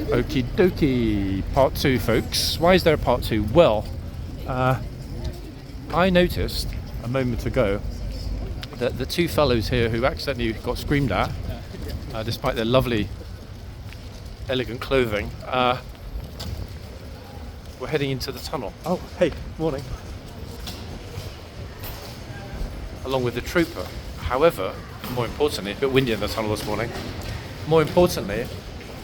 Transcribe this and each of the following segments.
Okie dokie, part 2 folks. Why is there a part 2? Well, I noticed a moment ago that the two fellows here who accidentally got screamed at, despite their lovely, elegant clothing, were heading into the tunnel. Oh, hey, morning. Along with the trooper. However, more importantly, a bit windy in the tunnel this morning. More importantly,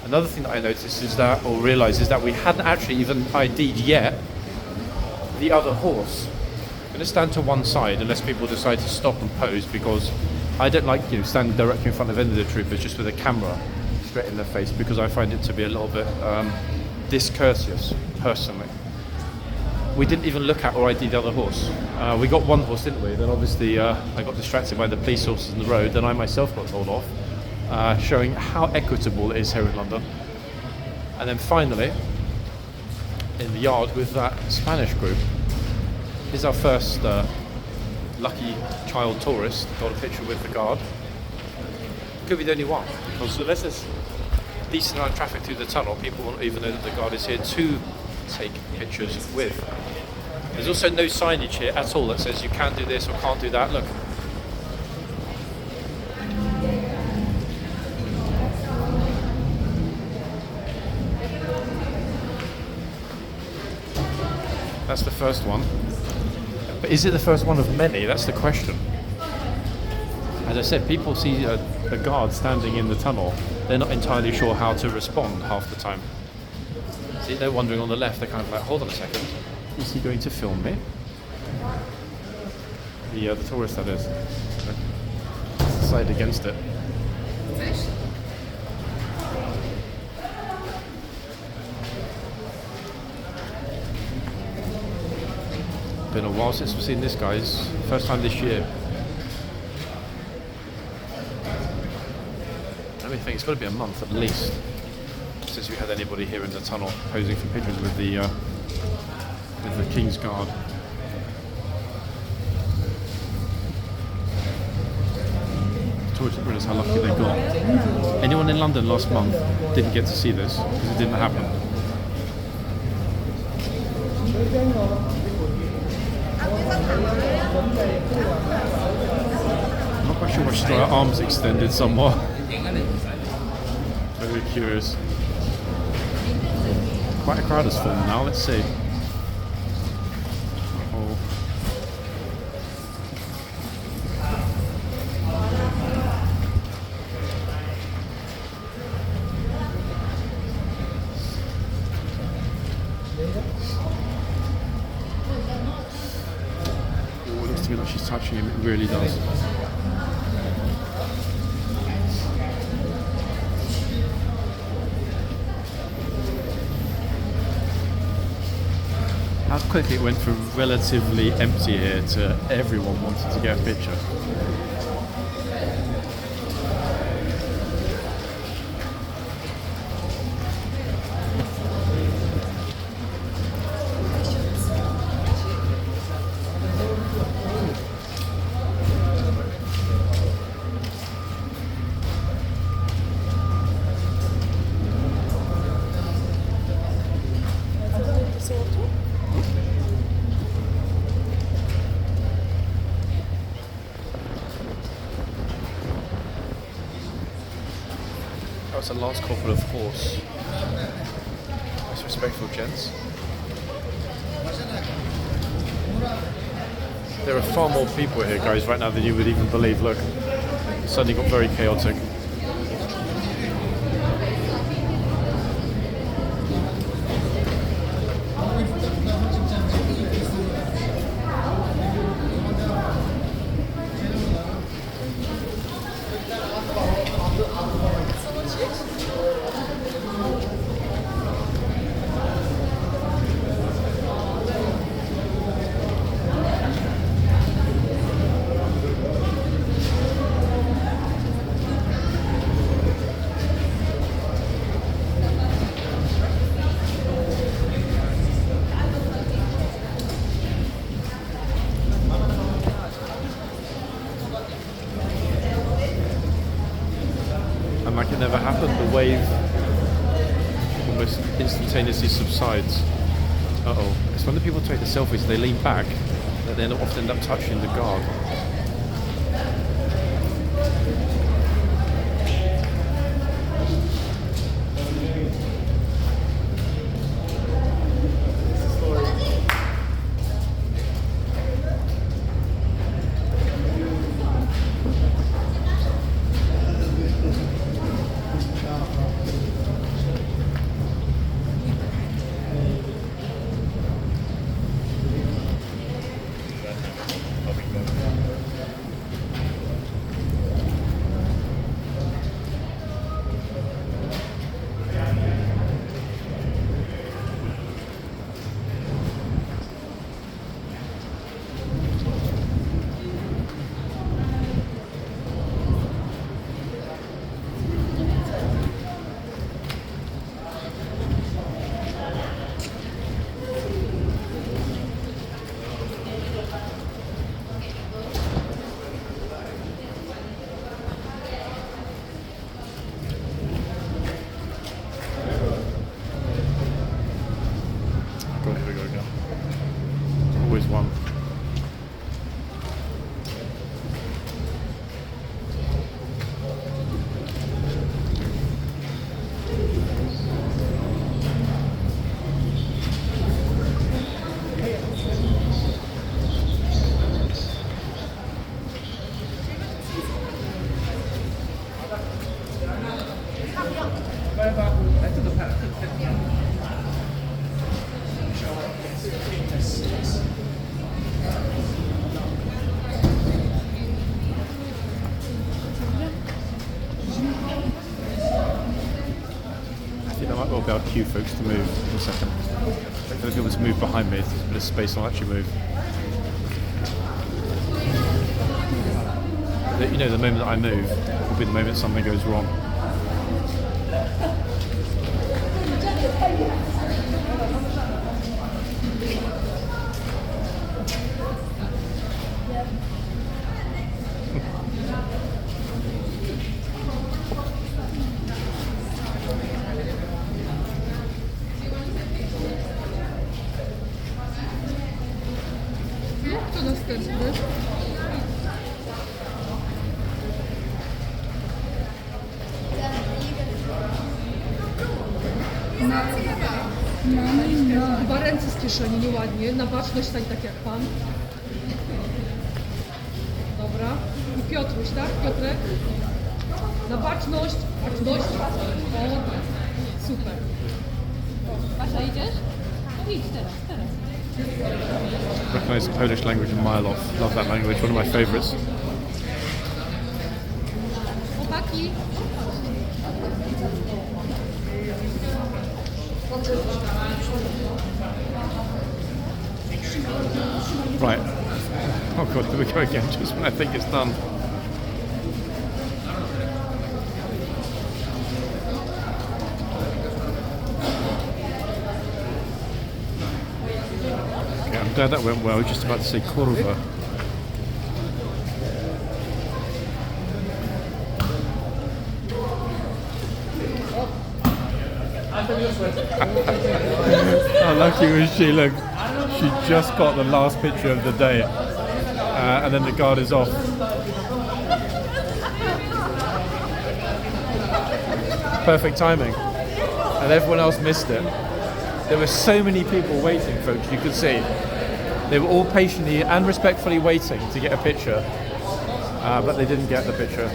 another thing that I noticed is that, or realised, is that we hadn't actually even ID'd yet the other horse. I'm going to stand to one side unless people decide to stop and pose, because I don't like, standing directly in front of any of the troopers just with a camera straight in their face, because I find it to be a little bit discourteous, personally. We didn't even look at or ID the other horse. We got one horse, didn't we? Then obviously I got distracted by the police officers in the road, then I myself got told off, showing how equitable it is here in London. And then finally, in the yard with that Spanish group, is our first lucky child tourist. Got a picture with the guard. Could be the only one, because unless there's a decent amount of traffic through the tunnel, people won't even know that the guard is here to take pictures with. There's also no signage here at all that says you can do this or can't do that. Look. That's the first one. But is it the first one of many? That's the question. As I said, people see a guard standing in the tunnel. They're not entirely sure how to respond half the time. See, they're wandering on the left. They're kind of like, hold on a second. Is he going to film me? The tourist, that is. Decide against it. Been a while since we've seen this, guys. First time this year. Let me think, it's got to be a month at least since we had anybody here in the tunnel posing for pictures with the kingsguard. Tourists didn't realise how lucky they got. Anyone in London last month didn't get to see this because it didn't happen. I'm not quite sure why she's got her arms extended somewhat. Very curious. Quite a crowd has formed now, let's see. Oh. Oh, it looks to me like she's touching him, it really does. How quickly it went from relatively empty here to everyone wanting to get a picture. That's a last couple of horse. Most respectful gents. There are far more people here, guys, right now than you would even believe. Look, it suddenly got very chaotic. And like it never happened, the wave almost instantaneously subsides. Uh-oh. It's when the people take the selfies, they lean back, that they often end up touching the guard. Always one. I might well be able to cue folks to move in a second. Wait for the people to move behind me. If there's a bit of space, I'll actually move. You know, the moment that I move will be the moment something goes wrong. Dwa ręce z kieszeni, nieładnie. Na baczność stań tak jak pan. Dobra. I Piotruś, tak? Piotrek? Na baczność. Baczność. O, super. Basia, idziesz? No idź teraz. Recognize the Polish language a mile off. Love that language, one of my favourites. Chłopaki. Right. Oh god, there we go again, just when I think it's done. Okay, I'm glad that went well. I was just about to say kurwa. How lucky was she? Look, she just got the last picture of the day, and then the guard is off. Perfect timing, and everyone else missed it. There were so many people waiting, folks. You could see they were all patiently and respectfully waiting to get a picture, but they didn't get the picture.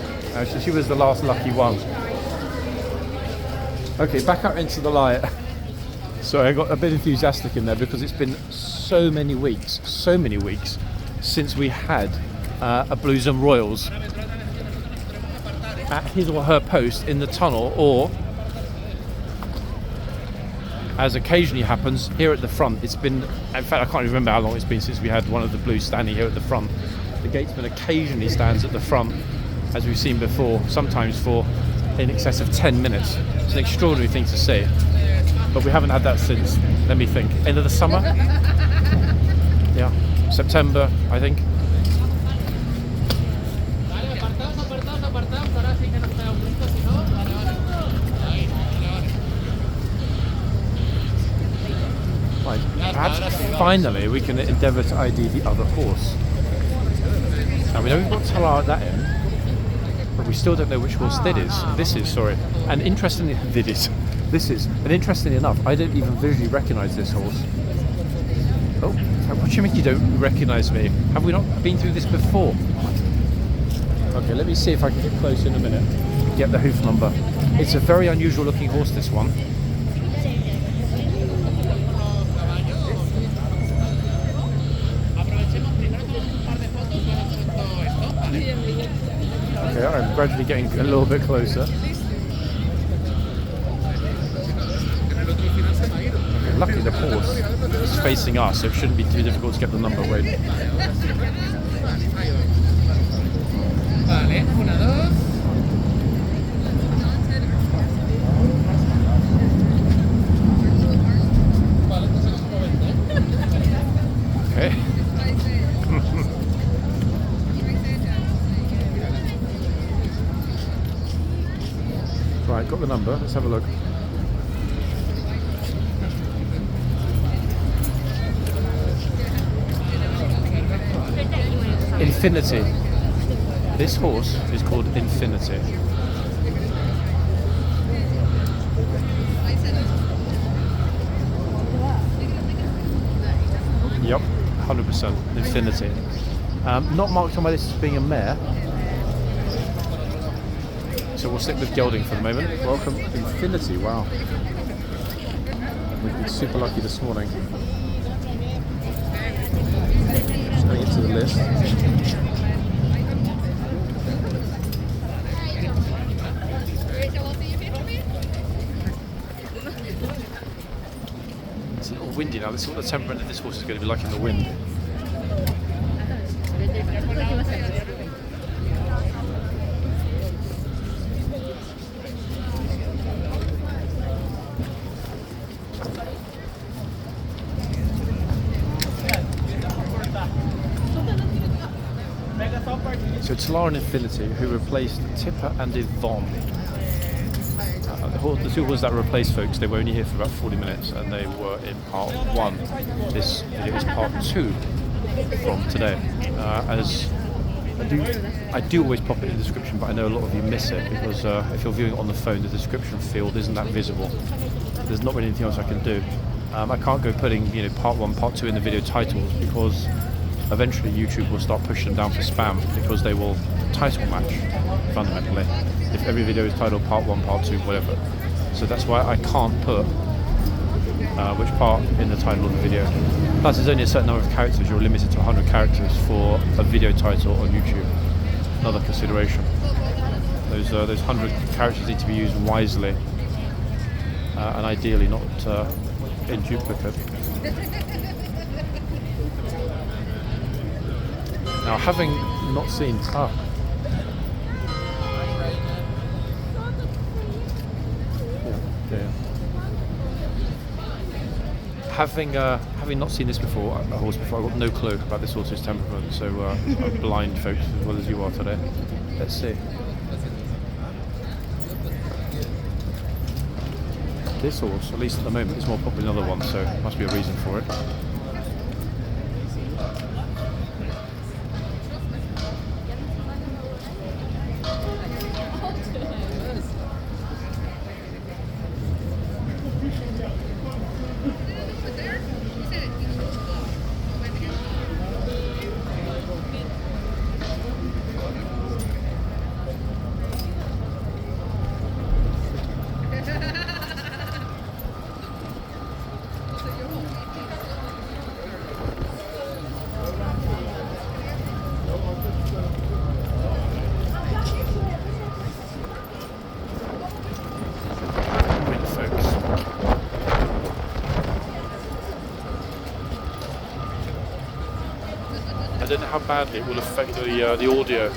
So she was the last lucky one. Okay, back out into the light. Sorry, I got a bit enthusiastic in there because it's been so many weeks since we had a Blues and Royals at his or her post in the tunnel, or, as occasionally happens, here at the front. It's been, in fact, I can't even remember how long it's been since we had one of the Blues standing here at the front. The gatesman occasionally stands at the front, as we've seen before, sometimes for in excess of 10 minutes. It's an extraordinary thing to see, but we haven't had that since, let me think, end of the summer? Yeah, September, I think. perhaps finally we can endeavour to ID the other horse. Now we know we've got Talar at that end, but we still don't know which horse this is, sorry. And interestingly, and interestingly enough, I don't even visually recognise this horse. Oh, what do you mean you don't recognise me? Have we not been through this before? Okay, let me see if I can get close in a minute. Get the hoof number. It's a very unusual looking horse, this one. Okay, I'm gradually getting a little bit closer. Okay, luckily the horse is facing us, so it shouldn't be too difficult to get the number. Wait. Vale, 1, 2. Okay. Right, got the number. Let's have a look. Infinity. This horse is called Infinity. Yep, 100% Infinity. Not marked on my list as being a mare, so we'll stick with gelding for the moment. Welcome, Infinity. Wow, we've been super lucky this morning. Just going into the list. It's a little windy now. Let's see what the temperament of this horse is going to be like in the wind. So Talar and Infinity, who replaced Tipper and Yvonne. The two horses that replaced folks, they were only here for about 40 minutes, and they were in part 1. This video is part 2 from today. As I do always pop it in the description, but I know a lot of you miss it because if you're viewing it on the phone, the description field isn't that visible. There's not really anything else I can do. I can't go putting part 1, part 2 in the video titles because eventually YouTube will start pushing them down for spam because they will title match fundamentally if every video is titled part 1, part 2, whatever. So that's why I can't put which part in the title of the video. Plus there's only a certain number of characters. You're limited to 100 characters for a video title on YouTube. Another consideration. Those 100 characters need to be used wisely and ideally not in duplicate. Now, having not seen having not seen this before, a horse before, I've got no clue about this horse's temperament. So I'm blind, folks, as well as you are today. Let's see. This horse, at least at the moment, is more popular than the other one, so there must be a reason for it. I don't know how badly it will affect the audio.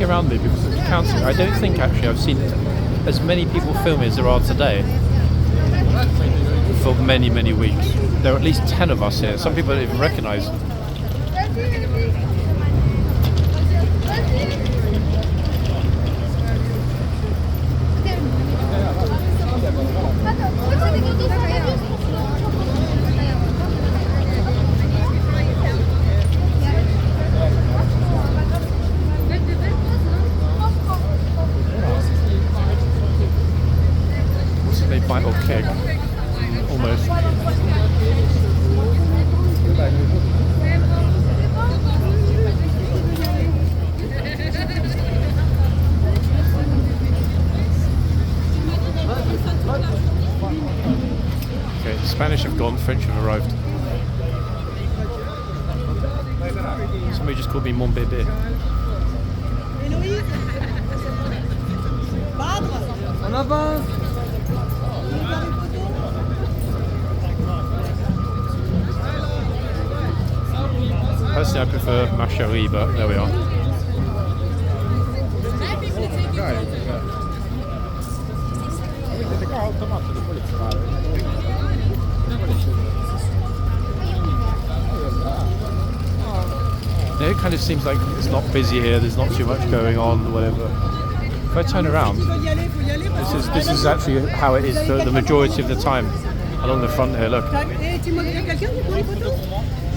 Around me because of counting. I don't think actually I've seen as many people filming as there are today for many weeks. There are at least 10 of us here. Some people don't even recognise. Bite or kick, almost. Okay, the Spanish have gone, French have arrived. Somebody just called me mon bébé. En avance. Personally, I prefer ma chérie, but there we are. It kind of seems like it's not busy here. There's not too much going on, whatever. If I turn around, this is actually how it is the majority of the time along the front here. Look.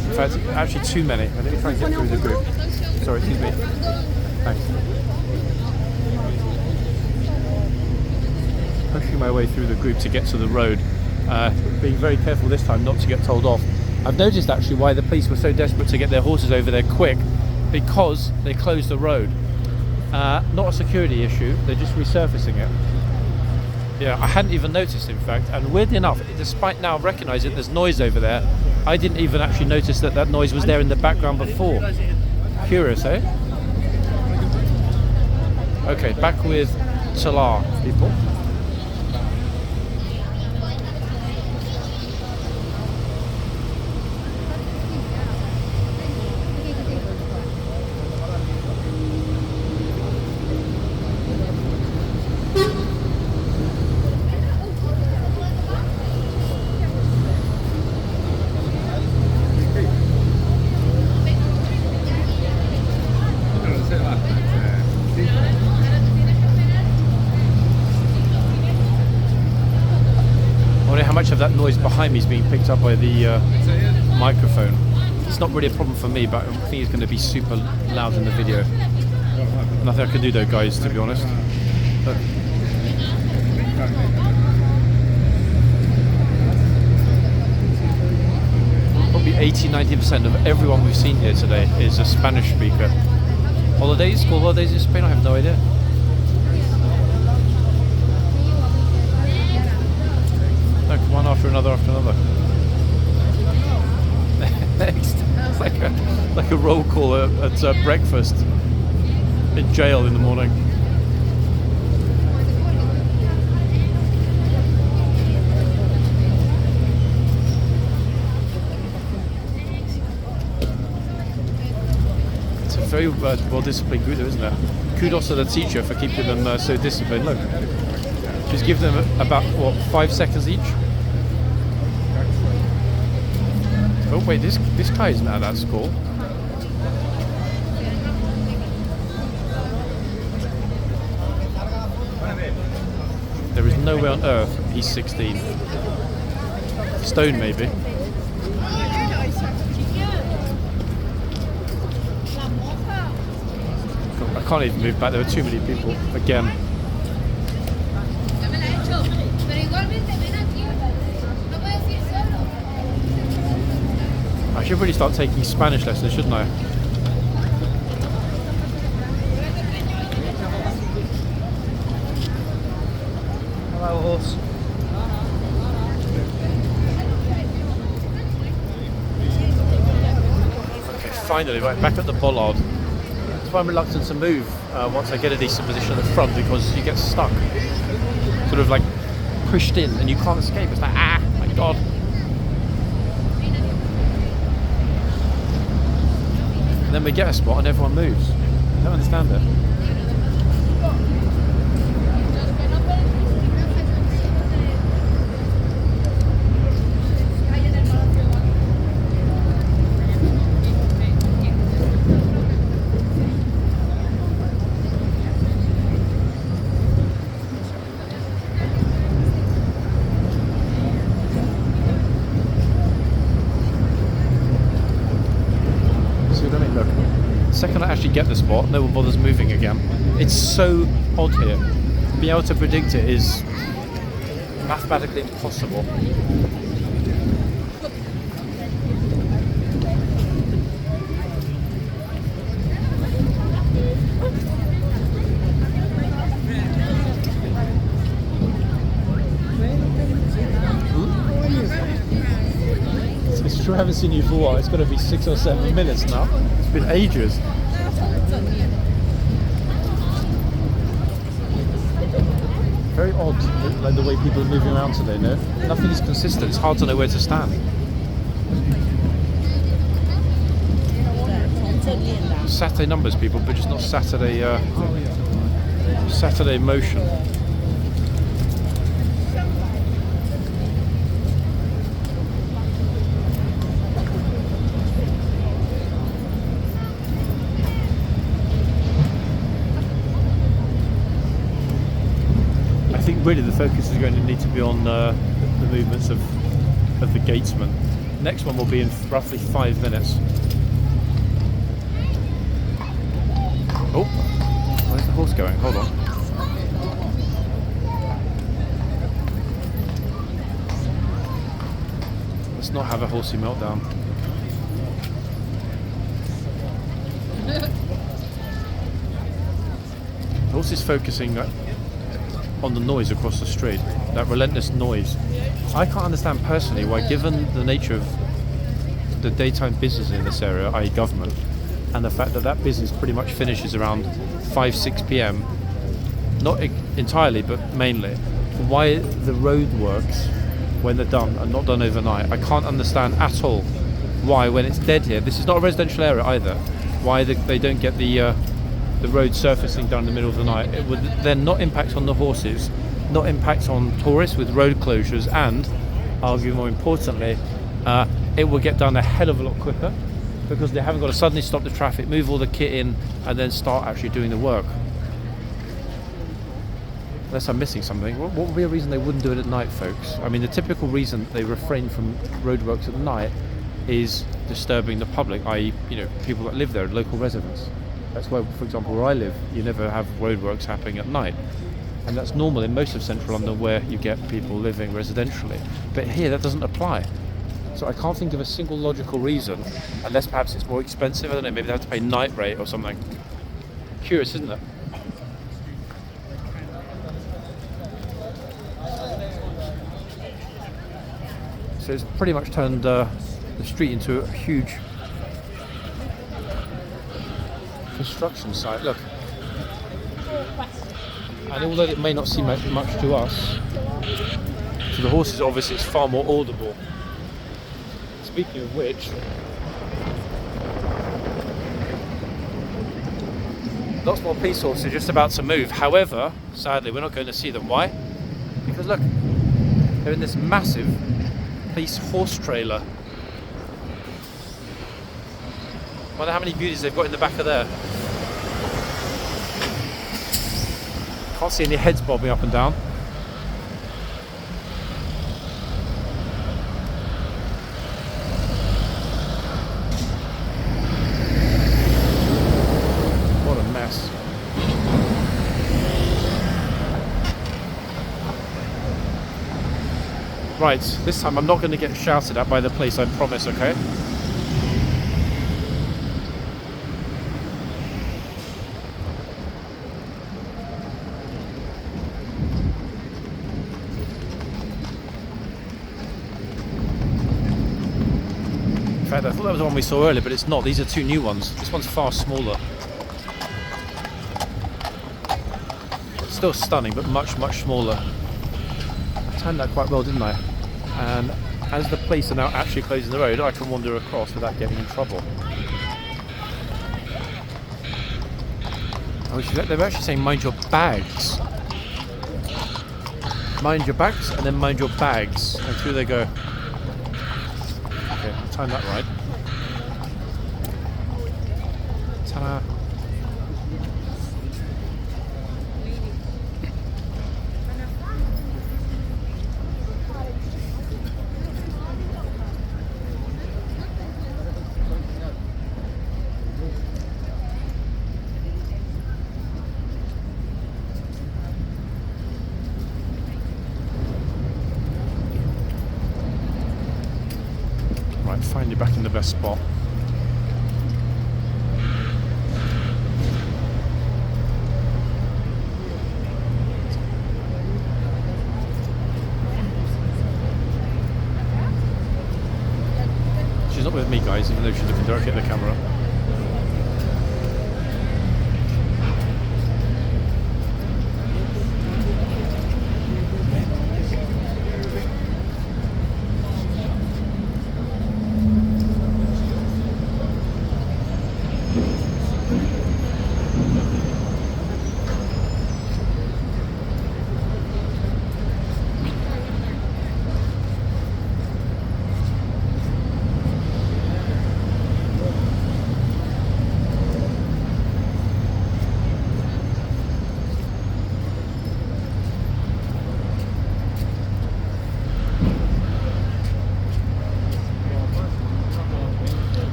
In fact, actually too many. Let me try and get through the group. Sorry, excuse me. Thanks. Pushing my way through the group to get to the road. Being very careful this time not to get told off. I've noticed actually why the police were so desperate to get their horses over there quick, because they closed the road. Not a security issue, they're just resurfacing it. Yeah, I hadn't even noticed in fact, and weirdly enough, despite now recognising there's noise over there, I didn't even actually notice that noise was there in the background before. Curious, eh? Okay, back with Salar people. Of that noise behind me is being picked up by the microphone. It's not really a problem for me, but I think it's going to be super loud in the video. Nothing I can do though, guys, to be honest. Look. Probably 80-90% of everyone we've seen here today is a Spanish speaker. Holidays? School holidays in Spain? I have no idea. No, come one after another after another. Next, it's like a roll call at breakfast in jail in the morning. It's a very well-disciplined group, isn't it? Kudos to the teacher for keeping them so disciplined. Look. Just give them about, what, 5 seconds each? Oh wait, this guy isn't at that school. There is no way on earth he's 16. Stone maybe. can't even move back. There were too many people again. I should really start taking Spanish lessons, shouldn't I? Hello, horse. Okay, finally, right back at the bollard. That's why I'm reluctant to move once I get a decent position at the front, because you get stuck. Sort of like pushed in and you can't escape. It's like, ah, my God. And then we get a spot and everyone moves. I don't understand it. The second I actually get the spot, no one bothers moving again. It's so odd here. Being able to predict it is mathematically impossible. It's true I haven't seen you for a while. It's got to be 6 or 7 minutes now. It's been ages. Very odd, like the way people are moving around today, no? Nothing is consistent. It's hard to know where to stand. Saturday numbers, people, but just not Saturday, Saturday motion. I think really the focus is going to need to be on the movements of the gatesman. Next one will be in roughly 5 minutes. Oh, where's the horse going? Hold on. Let's not have a horsey meltdown. The horse is focusing on the noise across the street, that relentless noise. I can't understand personally why, given the nature of the daytime business in this area, i.e. government, and the fact that that business pretty much finishes around 5-6 p.m, not entirely but mainly, why the road works when they're done are not done overnight. I can't understand at all why, when it's dead here, this is not a residential area either, why they don't get the road surfacing done in the middle of the night. It would then not impact on the horses, not impact on tourists with road closures, and argue more importantly, it will get done a hell of a lot quicker because they haven't got to suddenly stop the traffic, move all the kit in, and then start actually doing the work. Unless I'm missing something. What would be a reason they wouldn't do it at night, folks? I mean, the typical reason they refrain from roadworks at night is disturbing the public, i.e., people that live there, local residents. That's why, for example, where I live, you never have roadworks happening at night. And that's normal in most of central London where you get people living residentially. But here, that doesn't apply. So I can't think of a single logical reason, unless perhaps it's more expensive. I don't know, maybe they have to pay night rate or something. Curious, isn't it? So it's pretty much turned the street into a huge construction site. Look. And although it may not seem much to us, to the horses obviously it's far more audible. Speaking of which, lots more police horses just about to move. However, sadly we're not going to see them. Why? Because look, they're in this massive police horse trailer. Wonder how many beauties they've got in the back of there. Can't see any heads bobbing up and down. What a mess. Right, this time I'm not going to get shouted at by the police, I promise, okay? In fact, I thought that was the one we saw earlier, but it's not. These are two new ones. This one's far smaller. Still stunning, but much, much smaller. I timed that quite well, didn't I? And as the police are now actually closing the road, I can wander across without getting in trouble. Oh, they're actually saying mind your bags. Mind your bags, and then mind your bags. And through they go. Okay, I'll time that right. Ta-da. Right, find you back in the best spot. She's not with me, guys, even though she's looking directly at the camera.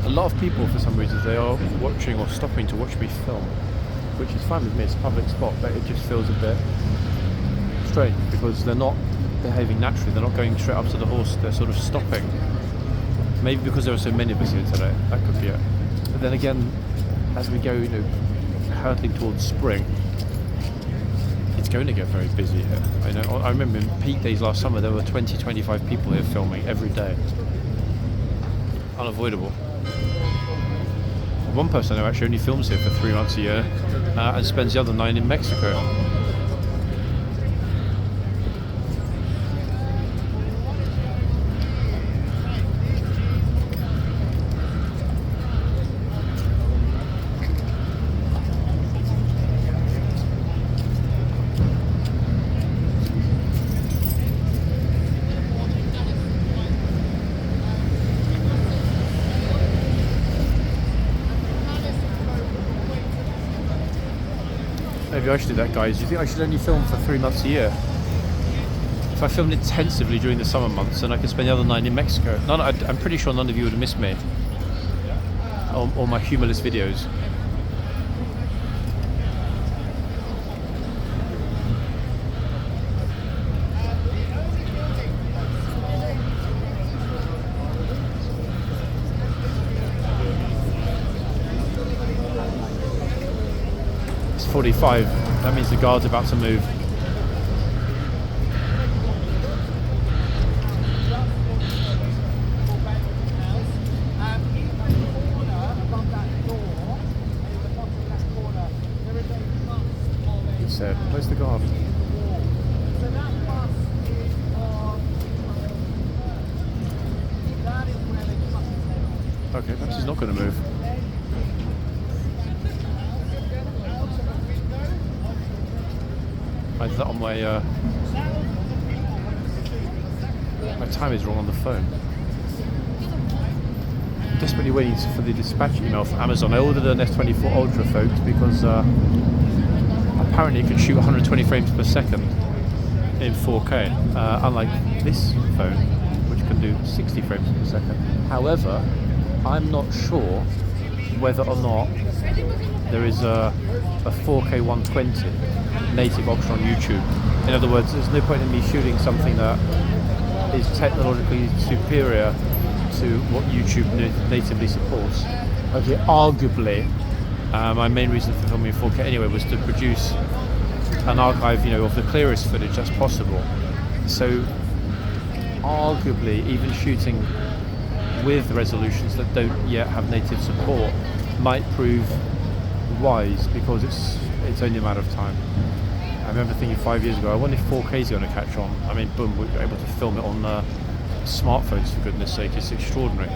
A lot of people, for some reason, they are watching or stopping to watch me film, which is fine with me. It's a public spot, but it just feels a bit strange because they're not behaving naturally. They're not going straight up to the horse. They're sort of stopping. Maybe because there are so many of us here today. That could be it. But then again, as we go, hurtling towards spring, it's going to get very busy here. I remember in peak days last summer, there were 20, 25 people here filming every day. Unavoidable. One person who actually only films here for 3 months a year and spends the other 9 in Mexico. Maybe I should do that, guys. Do you think I should only film for 3 months a year? If I filmed intensively during the summer months, then I could spend the other 9 in Mexico. I'm pretty sure none of you would have missed me. Or my humorless videos. It's 45. That means the guard's about to move. He said, where's the guard? Okay, perhaps he's not going to move. I did that on my time is wrong on the phone. I'm desperately waiting for the dispatch email from Amazon. I ordered an S24 Ultra, folks, because apparently it can shoot 120 frames per second in 4K, unlike this phone, which can do 60 frames per second. However, I'm not sure whether or not there is a 4K 120 native option on YouTube. In other words, there's no point in me shooting something that is technologically superior to what YouTube natively supports. Okay, arguably, my main reason for filming in 4K anyway was to produce an archive, of the clearest footage that's possible. So, arguably, even shooting with resolutions that don't yet have native support might prove wise, because it's only a matter of time. I remember thinking 5 years ago, I wonder if 4K is going to catch on. I mean, boom, we were able to film it on smartphones, for goodness sake. It's extraordinary.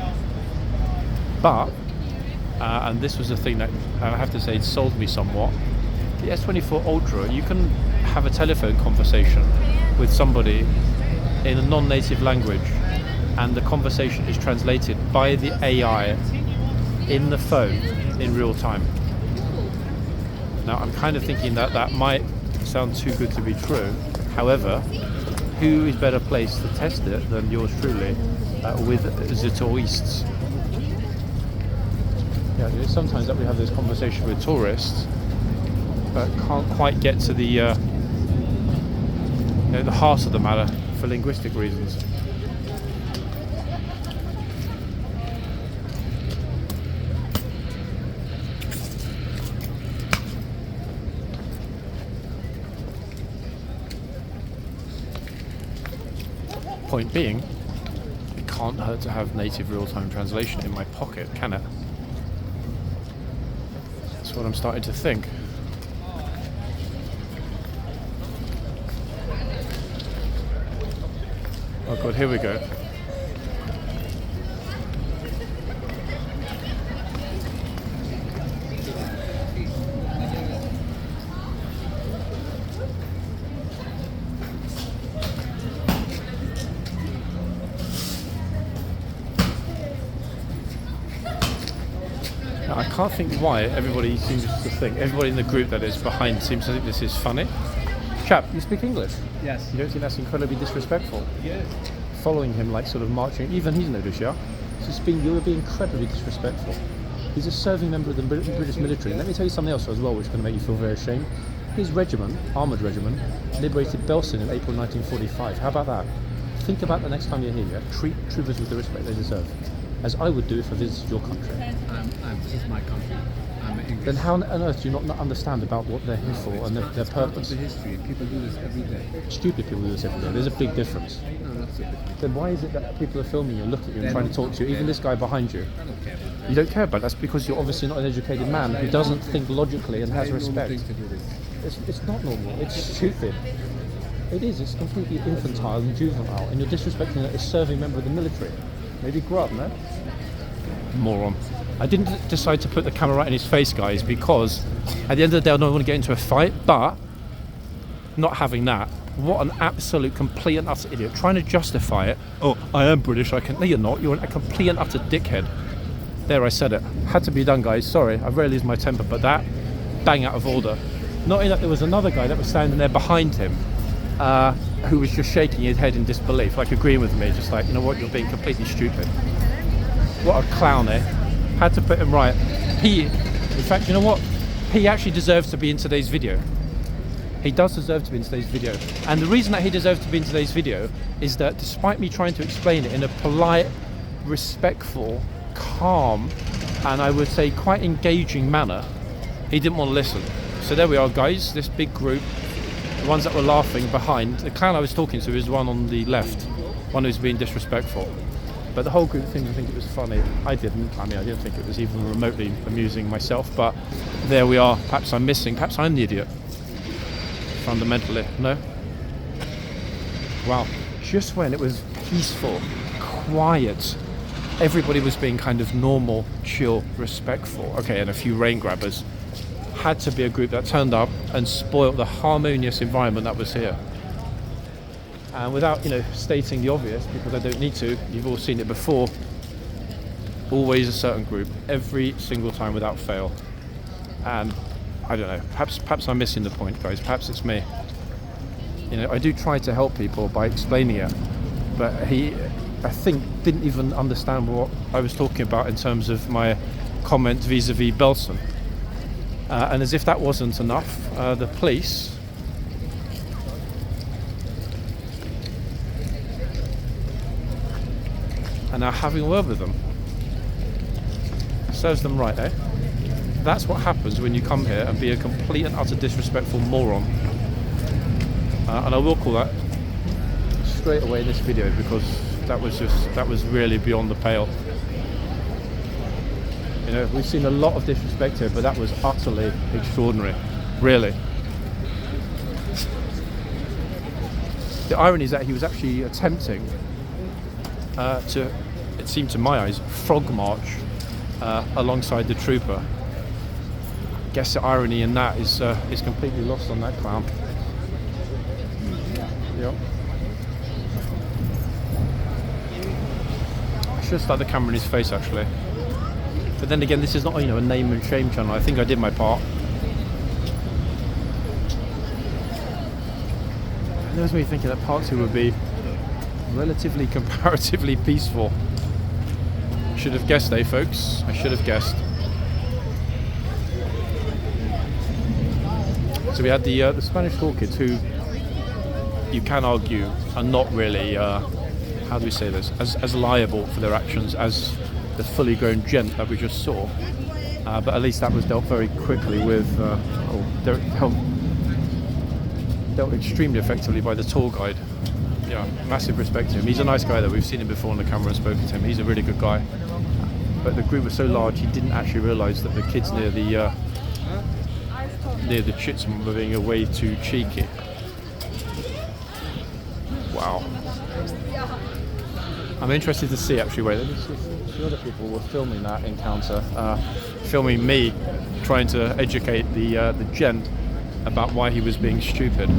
But, and this was the thing that I have to say it sold me somewhat, the S24 Ultra, you can have a telephone conversation with somebody in a non-native language, and the conversation is translated by the AI in the phone in real time. Now, I'm kind of thinking that might sound too good to be true. However, who is better placed to test it than yours truly with the tourists? Yeah, there's sometimes that we have this conversation with tourists, but can't quite get to the heart of the matter for linguistic reasons. Point being, it can't hurt to have native real-time translation in my pocket, can it? That's what I'm starting to think. Oh god, here we go. I can't think why everybody in the group that is behind seems to think this is funny. Chap, you speak English? Yes. You don't think that's incredibly disrespectful? Yes. Following him, like sort of marching, even he's noticed, yeah? You would be incredibly disrespectful. He's a serving member of the British military. Let me tell you something else as well, which is going to make you feel very ashamed. His regiment, armoured regiment, liberated Belsen in April 1945. How about that? Think about the next time you're here, yeah? Treat troopers with the respect they deserve, as I would do if I visited your country. This is my country. I'm English. Then how on earth do you not understand about what they're here for and their purpose? The history. People do this every day. Stupid people do this every day. There's a big difference. No, not so big. Then why is it that people are filming you and looking at you and They're trying to not- talk to you? Even this guy behind you. I don't care about that. You don't care about that. That's because you're obviously not an educated man who doesn't think logically and has Very normal respect. thing to do this. It's not normal. It's stupid. It is. It's completely infantile and juvenile, and you're disrespecting a serving member of the military. Maybe grow up, no? Moron. I didn't decide to put the camera right in his face, guys, because at the end of the day, I don't want to get into a fight, but not having that. What an absolute complete and utter idiot. Trying to justify it. Oh, I am British, I can. No, you're not. You're a complete and utter dickhead. There, I said it. Had to be done, guys. Sorry, I rarely lose my temper, but that, bang out of order. Not in that there was another guy that was standing there behind him, who was just shaking his head in disbelief, like agreeing with me, just like, you know what, you're being completely stupid. What a clown, eh? Had to put him right. In fact, you know what? He actually deserves to be in today's video. He does deserve to be in today's video. And the reason that he deserves to be in today's video is that despite me trying to explain it in a polite, respectful, calm, and I would say quite engaging manner, he didn't want to listen. So there we are, guys, this big group, the ones that were laughing behind. The clown I was talking to is the one on the left, one who's being disrespectful. But the whole group seemed to think it was funny. I didn't. I mean, I didn't think it was even remotely amusing myself, but there we are. Perhaps I'm missing. Perhaps I'm the idiot. Fundamentally, no? Wow. Just when it was peaceful, quiet, everybody was being kind of normal, chill, respectful. Okay, and a few rain grabbers. Had to be a group that turned up and spoilt the harmonious environment that was here. And without, stating the obvious, because I don't need to, you've all seen it before, always a certain group, every single time without fail. And I don't know, perhaps I'm missing the point, guys, perhaps it's me. I do try to help people by explaining it, but he, I think, didn't even understand what I was talking about in terms of my comment vis-a-vis Belsen. And as if that wasn't enough, the police and are having a word with them. Serves them right, eh? That's what happens when you come here and be a complete and utter disrespectful moron. And I will call that straight away in this video, because that was really beyond the pale. You know, we've seen a lot of disrespect here, but that was utterly extraordinary, really. The irony is that he was actually attempting to, it seemed to my eyes, frog march alongside the trooper. I guess the irony in that is completely lost on that clown. Yep. I should start the camera in his face, actually. But then again, this is not, you know, a name and shame channel. I think I did my part. And there's me thinking that part 2 would be relatively, comparatively peaceful. Should have guessed, eh, folks? I should have guessed. So we had the Spanish school kids, who you can argue are not really, how do we say this, as liable for their actions as the fully grown gent that we just saw. But at least that was dealt very quickly with, dealt extremely effectively by the tour guide. Yeah, massive respect to him. He's a nice guy though. We've seen him before on the camera and spoken to him. He's a really good guy. But the group was so large, he didn't actually realise that the kids near the chits were being a way too cheeky. Wow. I'm interested to see actually where the other people were filming that encounter, filming me trying to educate the gent about why he was being stupid.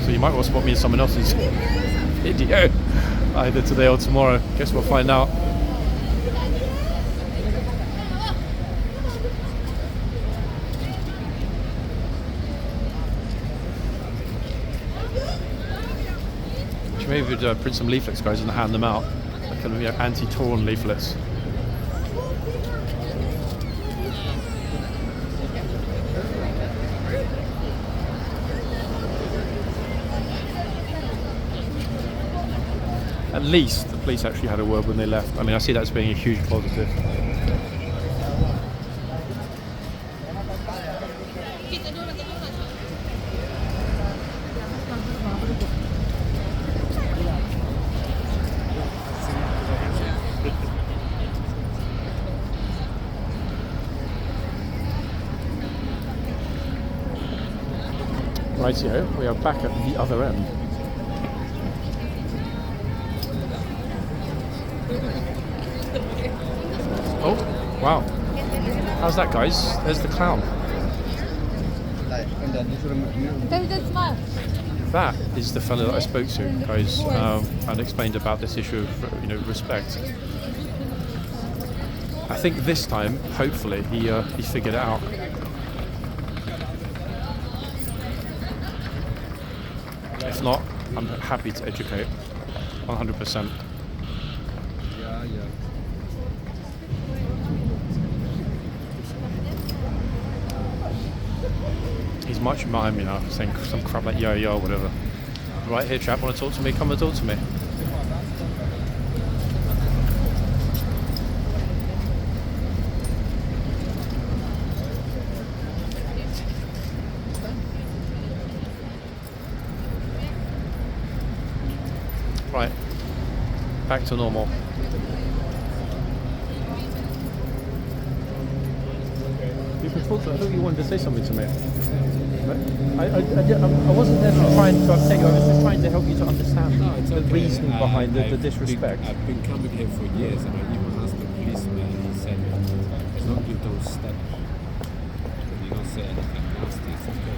So you might well spot me in someone else's video either today or tomorrow. Guess we'll find out. Maybe we'd print some leaflets, guys, and hand them out. Like kind of, you know, anti-torn leaflets. At least the police actually had a word when they left. I mean, I see that as being a huge positive. Rightio, we are back at the other end. Oh, wow. How's that, guys? There's the clown. That is the fellow that I spoke to, guys, and explained about this issue of, you know, respect. I think this time, hopefully, he figured it out. If not, I'm happy to educate, 100%. He's much behind me now, saying some crap like yo yo or whatever. Right here, chap, want to talk to me? Come and talk to me. Right, back to normal. You can talk to, I thought you wanted to say something to me. I wasn't there to try and upset you, I was just trying to help you to understand the reason behind the disrespect. I've been coming here for years, and I even asked the policeman, and he said, as long as you don't step, you don't say anything nasty, it's okay.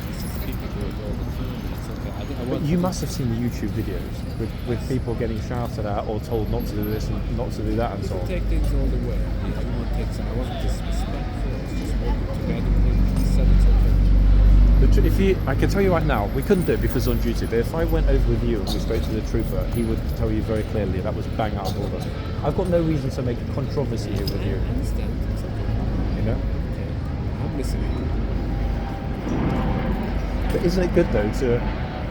This is people do it all the time, it's okay. But you must have seen the YouTube videos with people getting shouted at or told not to do this and not to do that and so on. Take things all the way. Everyone takes it. I wasn't disrespectful, I was just working together with him. He said it's okay. I can tell you right now, we couldn't do it because on duty, but if I went over with you and we spoke to the trooper, he would tell you very clearly that was bang out of order. I've got no reason to make a controversy here with you. I understand. It's okay. You know? Okay. I'm listening. But isn't it good though to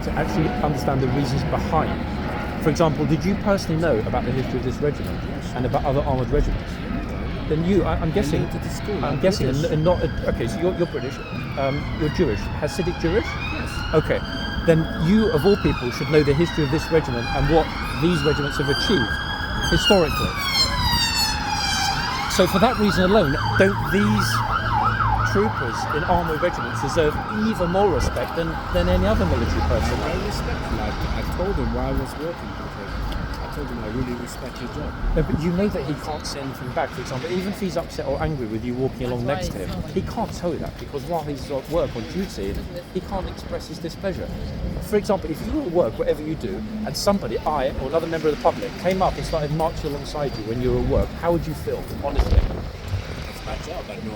to actually understand the reasons behind. For example, did you personally know about the history of this regiment and about other armoured regiments? Then I'm guessing. went to the school. I'm I'm guessing, British. and not. Okay, so you're British. You're Jewish. Hasidic Jewish. Yes. Okay, then you of all people should know the history of this regiment and what these regiments have achieved historically. So for that reason alone, don't these troopers in armoured regiments deserve even more respect than any other military person? Very respectful. I told him while I was working with him. I told him I really respect your job. No, but you know that he can't say anything back, for example. Even if he's upset or angry with you walking along next to him, he can't tell you that because while he's at work on duty, he can't express his displeasure. For example, if you were at work, whatever you do, and somebody, I or another member of the public, came up and started marching alongside you when you were at work, how would you feel, honestly? It's my job. I know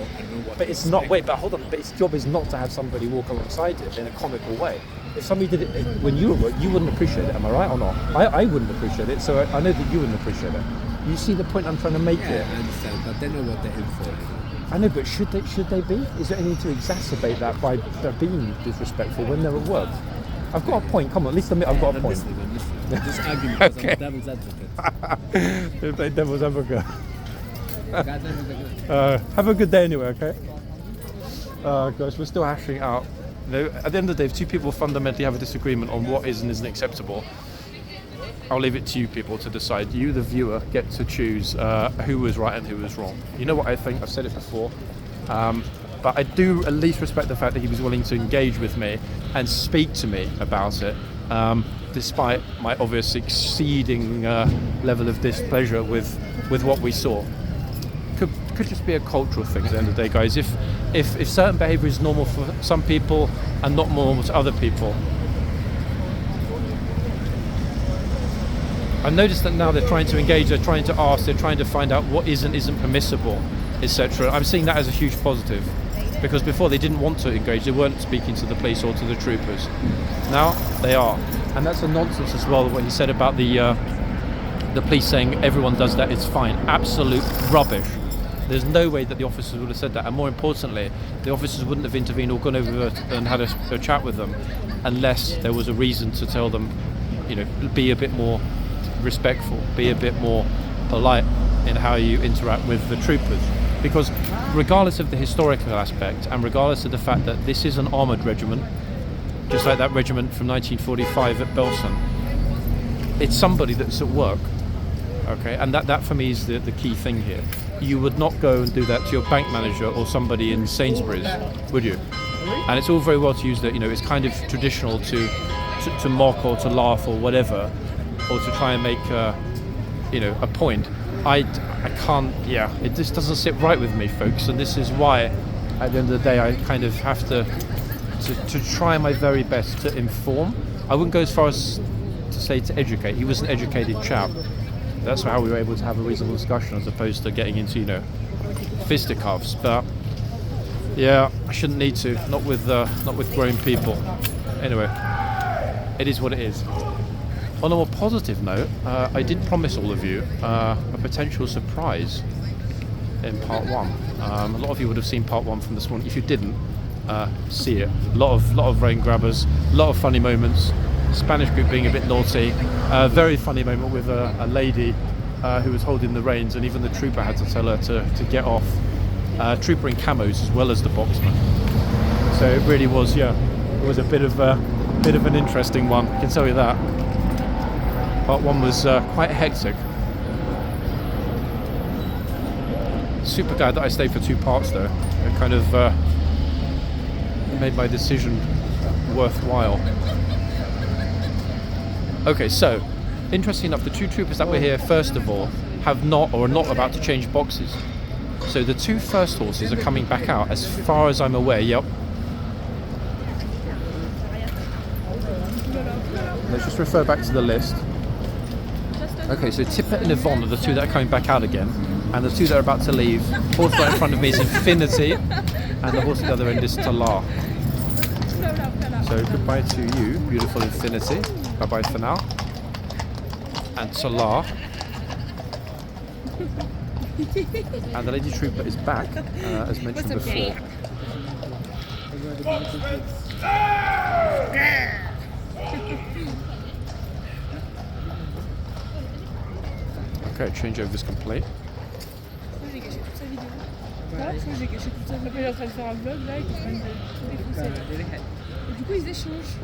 what. But it's not, wait, but hold on, but its job is not to have somebody walk alongside you in a comical way. If somebody did it when you were at work, you wouldn't appreciate it, am I right or not? I wouldn't appreciate it, so I know that you wouldn't appreciate it. You see the point I'm trying to make here? Yeah, I understand, but they know what they're in for. I know, but should they be? Is there any need to exacerbate that by being disrespectful when they're at work? I've got a point, come on, at least admit I've got a I'm point. listening. I'm just arguing because Okay. I'm a devil's advocate. They play devil's advocate. God, devil's advocate. Have a good day anyway, okay? Gosh, we're still hashing out. You know, at the end of the day, if two people fundamentally have a disagreement on what is and isn't acceptable, I'll leave it to you people to decide. You, the viewer, get to choose who was right and who was wrong. You know what I think? I've said it before. But I do at least respect the fact that he was willing to engage with me and speak to me about it, despite my obvious exceeding level of displeasure with what we saw. Could just be a cultural thing at the end of the day, guys. If certain behaviour is normal for some people and not normal to other people. I noticed that now they're trying to engage, they're trying to ask, they're trying to find out what isn't permissible, etc. I'm seeing that as a huge positive, because before they didn't want to engage, they weren't speaking to the police or to the troopers. Now they are, and that's a nonsense as well. What he said about the police saying everyone does that, it's fine. Absolute rubbish. There's no way that the officers would have said that, and more importantly, the officers wouldn't have intervened or gone over and had a chat with them unless there was a reason to tell them, you know, be a bit more respectful, be a bit more polite in how you interact with the troopers. Because regardless of the historical aspect and regardless of the fact that this is an armoured regiment, just like that regiment from 1945 at Belsen, it's somebody that's at work. Okay, and that for me is the key thing here. You would not go and do that to your bank manager or somebody in Sainsbury's, would you? And it's all very well to use that, you know, it's kind of traditional to mock or to laugh or whatever, or to try and make a point. I can't, it just doesn't sit right with me, folks, and this is why at the end of the day I kind of have to try my very best to inform. I wouldn't go as far as to say to educate. He was an educated chap. That's how we were able to have a reasonable discussion as opposed to getting into, fisticuffs. But yeah, I shouldn't need to, not with grown people. Anyway, it is what it is. On a more positive note, I did promise all of you a potential surprise in part one. A lot of you would have seen part one from this morning. If you didn't, see it. A lot of rain grabbers, a lot of funny moments. Spanish group being a bit naughty. A very funny moment with a lady who was holding the reins, and even the trooper had to tell her to get off. Trooper in camos as well as the boxman. So it really was, it was a bit of an interesting one. I can tell you that. Part one was quite hectic. Super glad that I stayed for two parts though. It kind of made my decision worthwhile. Okay, so interesting enough, the two troopers that were here first of all have not or are not about to change boxes. So the two first horses are coming back out as far as I'm aware. Yep. Let's just refer back to the list. Okay, so Tippett and Yvonne are the two that are coming back out again, and the two that are about to leave. Horse right in front of me is Infinity, and the horse at the other end is Talar. So goodbye to you, beautiful Infinity. Bye-bye for now. And Talar. And the Lady Trooper is back, as mentioned before. Okay, changeover's complete. J'ai gâché toute sa vidéo. J'ai gâché toute sa vidéo. Il est en train de faire un vlog là, il est en train de tout défoncer. Et du coup, ils échangent.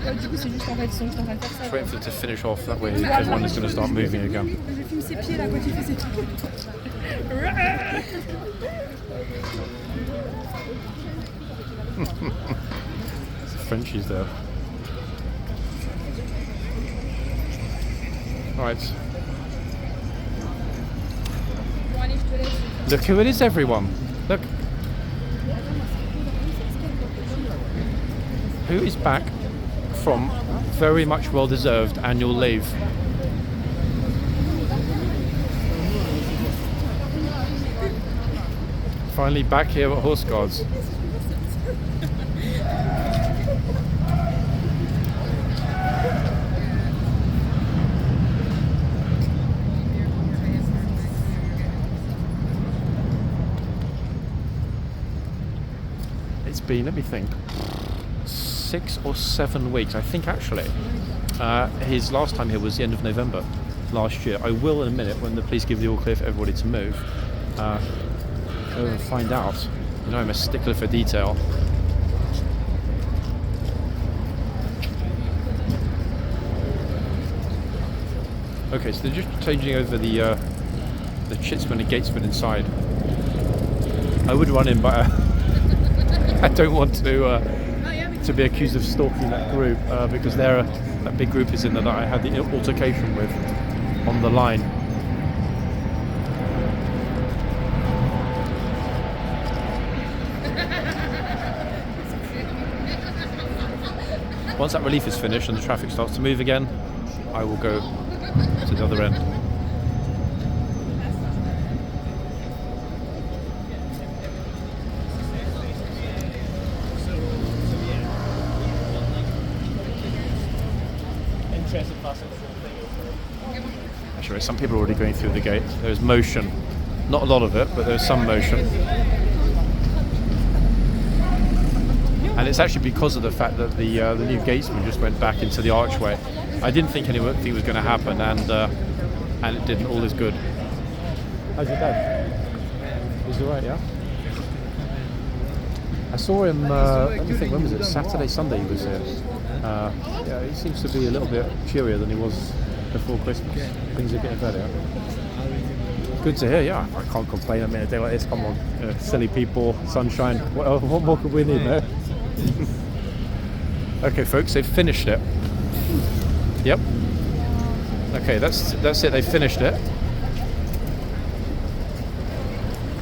Ouais, du coup, c'est juste en fait, ils sont juste en train de faire ça. Just waiting for it to finish off, that way everyone is going to start moving again. Je filme ses pieds là quand il fait ses trucs. Frenchies there. Alright. Bon, allez, je te laisse. Look who it is, everyone. Look. Who is back from very much well-deserved annual leave? Finally back here at Horseguards. It's been, let me think, 6 or 7 weeks, I think actually. His last time here was the end of November last year. I will in a minute, when the police give the all clear for everybody to move, go and find out. You know, I'm a stickler for detail. Okay, so they're just changing over the chitsman and gatesman inside. I would run in, but I don't want to be accused of stalking that group because that big group is in there that I had the altercation with on the line. Once that relief is finished and the traffic starts to move again, I will go to the other end. Actually, some people are already going through the gate. There's motion. Not a lot of it, but there's some motion. And it's actually because of the fact that the new gatesman just went back into the archway. I didn't think anything was going to happen, and it didn't. All is good. How's your dad? He's all right, yeah? I saw him, let me think, when was it? Saturday, Sunday he was here. Yeah, he seems to be a little bit cheerier than he was before Christmas. Things are getting better. Good to hear, yeah. I can't complain. I mean, a day like this, come on, silly people, sunshine. What more could we need, no? Okay, folks, they've finished it. Yep. Okay, that's it. They finished it.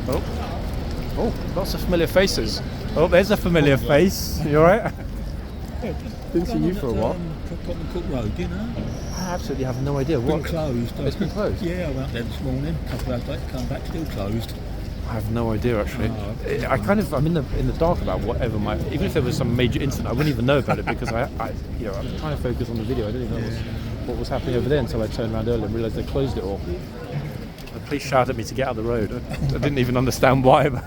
Oh, lots of familiar faces. Oh, there's a familiar face. You all right? Didn't see you for a while. Cotton Cook Road, you know? I absolutely have no idea. Been closed. It's been closed? Yeah, I went there this morning. A couple of hours later, come back, still closed. I have no idea actually. I'm in the dark about whatever even if there was some major incident, I wouldn't even know about it because I'm trying to focus on the video. I didn't even know what was happening over there until I turned around earlier and realised they closed it all. The police shouted at me to get out of the road. I didn't even understand why. But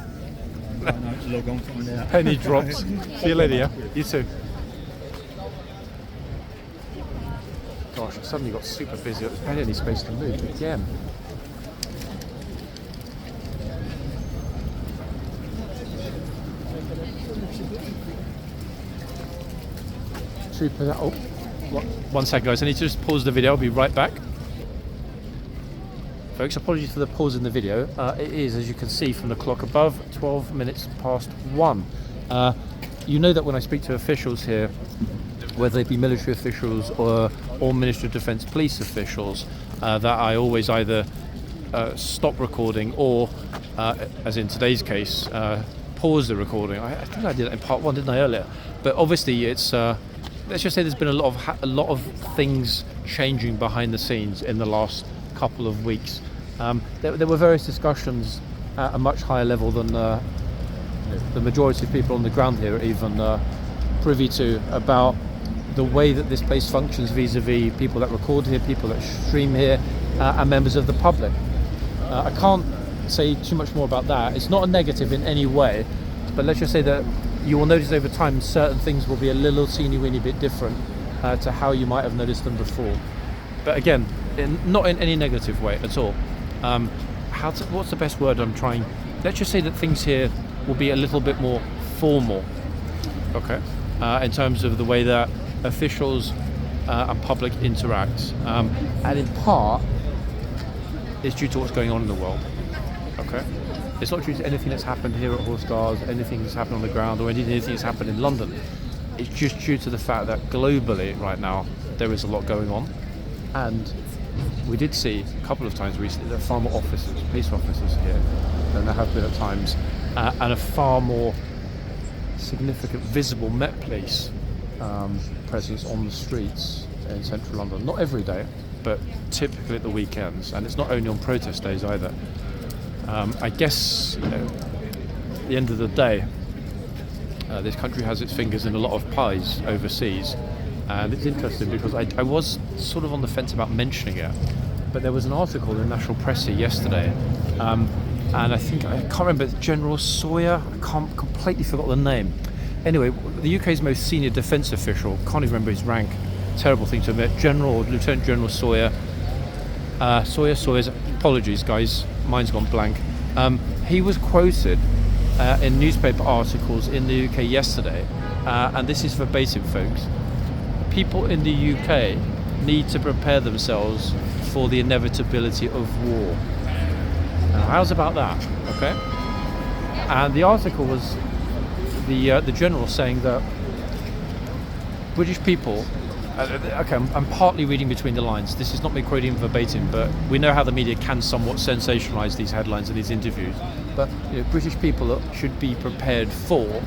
Log on, find out. penny drops. See you later, yeah? You too. Gosh, I suddenly got super busy. There's barely any space to move again. Super. Oh, one second, guys. I need to just pause the video. I'll be right back. Folks, apologies for the pause in the video. It is, as you can see from the clock above, 12 minutes past 1. You know that when I speak to officials here, whether they be military officials or Ministry of Defence police officials, that I always either stop recording or, as in today's case, pause the recording. I think I did that in part 1, didn't I, earlier? But obviously it's, let's just say there's been a lot of things changing behind the scenes in the last couple of weeks. There were various discussions at a much higher level than the majority of people on the ground here are even privy to, about the way that this place functions vis-a-vis people that record here, people that stream here, and members of the public. I can't say too much more about that. It's not a negative in any way, but let's just say that you will notice over time certain things will be a little teeny weeny bit different to how you might have noticed them before. But again, not in any negative way at all. What's the best word I'm trying? Let's just say that things here will be a little bit more formal, okay, in terms of the way that officials and public interact, and in part it's due to what's going on in the world, okay? It's not due to anything that's happened here at horseguards, anything that's happened on the ground, or anything that's happened in London. It's just due to the fact that globally right now there is a lot going on, and we did see a couple of times recently there are far more officers, police officers here than there have been at times, and a far more significant visible Met Police presence on the streets in central London. Not every day, but typically at the weekends, and it's not only on protest days either. I guess, at the end of the day, this country has its fingers in a lot of pies overseas, and it's interesting because I was sort of on the fence about mentioning it, but there was an article in the National Press yesterday, and I can't remember, General Sawyer, I can't completely forgot the name. Anyway, the UK's most senior defence official, can't even remember his rank, terrible thing to admit, Lieutenant General Sawyer, Sawyer's, apologies guys, mine's gone blank. He was quoted in newspaper articles in the UK yesterday, and this is verbatim, folks. People in the UK need to prepare themselves for the inevitability of war. Now, how's about that? Okay. And the article was the general saying that British people. Okay, I'm partly reading between the lines. This is not me quoting verbatim, but we know how the media can somewhat sensationalise these headlines and these interviews. But British people should be prepared for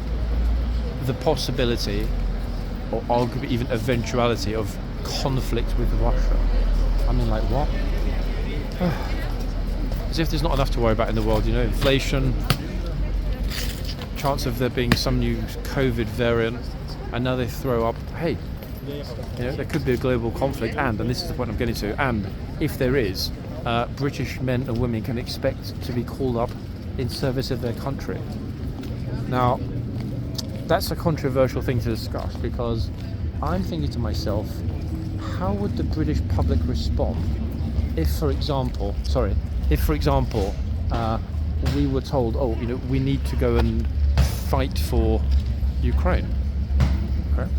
the possibility, or arguably even eventuality, of conflict with Russia. I mean, like what? As if there's not enough to worry about in the world, inflation, chance of there being some new COVID variant, and now they throw up, hey, there could be a global conflict, and this is the point I'm getting to, and if there is, British men and women can expect to be called up in service of their country. Now, that's a controversial thing to discuss, because I'm thinking to myself, how would the British public respond if, for example, we were told, we need to go and fight for Ukraine. Okay.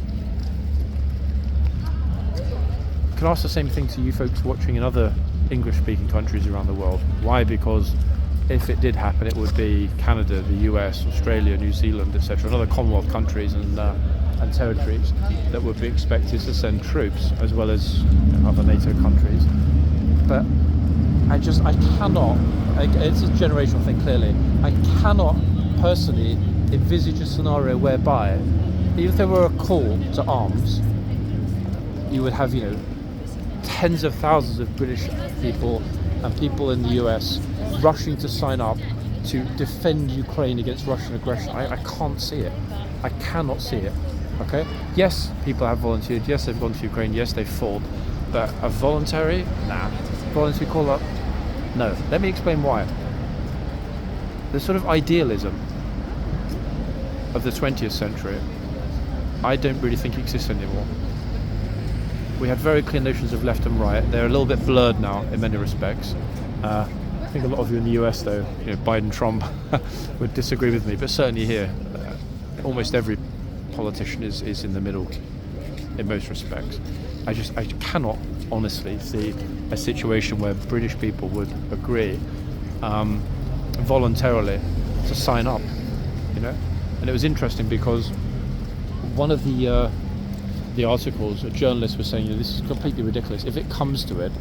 I can ask the same thing to you folks watching in other English-speaking countries around the world. Why? Because if it did happen, it would be Canada, the US, Australia, New Zealand, etc., and other Commonwealth countries and territories that would be expected to send troops, as well as other NATO countries. But I cannot, it's a generational thing clearly, I cannot personally envisage a scenario whereby, even if there were a call to arms, you would have, tens of thousands of British people and people in the US rushing to sign up to defend Ukraine against Russian aggression. I can't see it. I cannot see it. Okay? Yes, people have volunteered. Yes, they've gone to Ukraine. Yes, they've fought. But a voluntary? Nah. Voluntary call up? No. Let me explain why. The sort of idealism of the 20th century, I don't really think exists anymore. We had very clear notions of left and right. They're a little bit blurred now in many respects. I think a lot of you in the US, though, Biden, Trump, would disagree with me, but certainly here, almost every politician is in the middle in most respects. I cannot honestly see a situation where British people would agree voluntarily to sign up, And it was interesting because one of the articles, a journalist was saying, this is completely ridiculous. If it comes to it,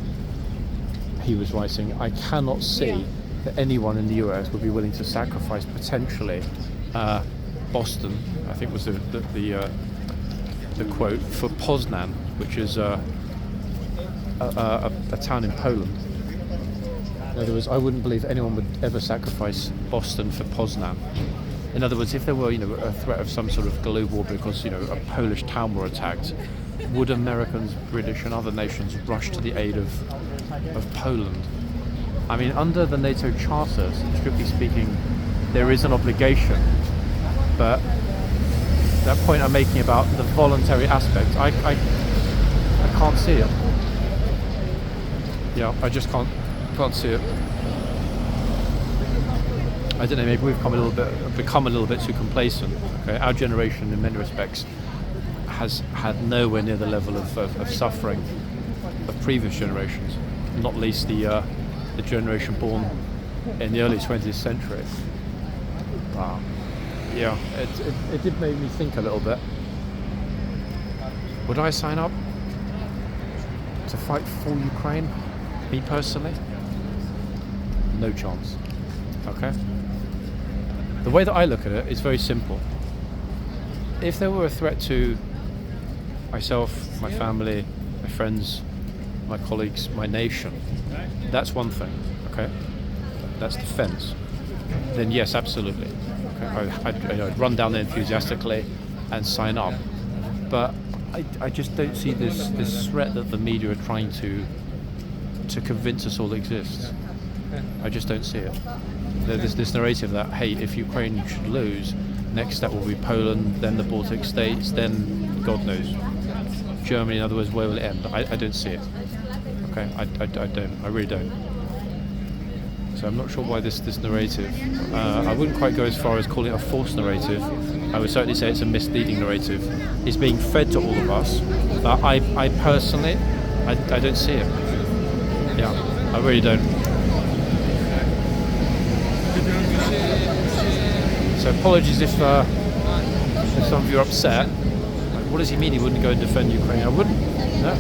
he was writing, I cannot see that anyone in the US would be willing to sacrifice potentially Boston, I think was the quote, for Poznan, which is a town in Poland. In other words, I wouldn't believe anyone would ever sacrifice Boston for Poznan. In other words, if there were, a threat of some sort of global war because, a Polish town were attacked, would Americans, British and other nations rush to the aid of Poland? I mean, under the NATO Charter, strictly speaking, there is an obligation, but that point I'm making about the voluntary aspect, can't see it. Yeah, I just can't see it. I don't know, maybe we've become a little bit too complacent. Okay, our generation, in many respects, has had nowhere near the level of suffering of previous generations, not least the generation born in the early 20th century. Wow. Yeah, it did make me think a little bit. Would I sign up to fight for Ukraine? Me personally? No chance. Okay? The way that I look at it is very simple. If there were a threat to myself, my family, my friends, my colleagues, my nation, that's one thing, okay? That's defense. Then yes, absolutely. Okay? I'd run down there enthusiastically and sign up. But I just don't see this threat that the media are trying to convince us all exists. I just don't see it. There's this narrative that, hey, if Ukraine should lose, next step will be Poland, then the Baltic states, then God knows, Germany. In other words, where will it end? I don't see it. Okay, I don't. I really don't. So I'm not sure why this narrative. I wouldn't quite go as far as calling it a false narrative. I would certainly say it's a misleading narrative. It's being fed to all of us, but I personally, I don't see it. Yeah, I really don't. So apologies if some of you are upset. Like, what does he mean he wouldn't go and defend Ukraine? I wouldn't. No,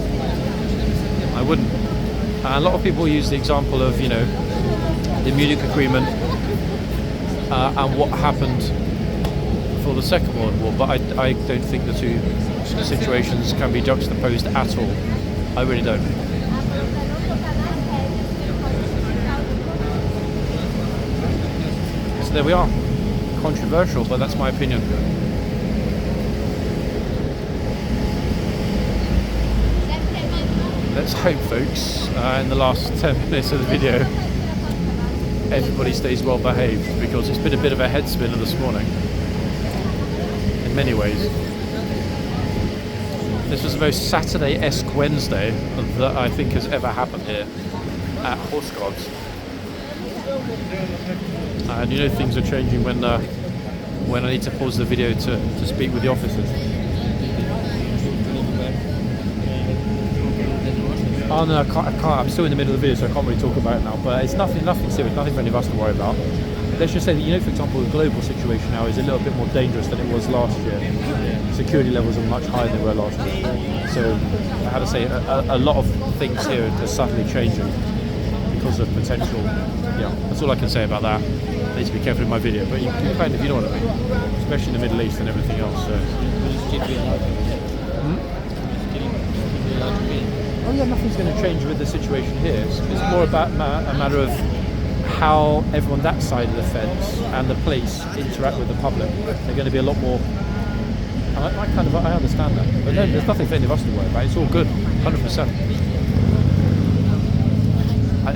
I wouldn't. And a lot of people use the example of, you know, the Munich Agreement and what happened for the Second World War, but I don't think the two situations can be juxtaposed at all. I really don't. So there we are. Controversial, but that's my opinion. Let's hope, folks, in the last 10 minutes of the video, everybody stays well behaved, because it's been a bit of a head spinner this morning in many ways. This was the most Saturday-esque Wednesday that I think has ever happened here at Horseguards. And you know things are changing when I need to pause the video to speak with the officers. Oh no, I can't. I'm still in the middle of the video, so I can't really talk about it now. But it's nothing serious, nothing for any of us to worry about. Let's just say that, you know, for example, the global situation now is a little bit more dangerous than it was last year. Security levels are much higher than they were last year. So I had to say a lot of things here are subtly changing because of potential. Yeah, that's all I can say about that. I need to be careful in my video, but you kind of, you know what I mean, especially in the Middle East and everything else. So. Oh yeah, nothing's going to change with the situation here. It's more about a matter of how everyone that side of the fence and the police interact with the public. They're going to be a lot more. I understand that, but no, there's nothing for any of us to worry about. It's all good, 100%.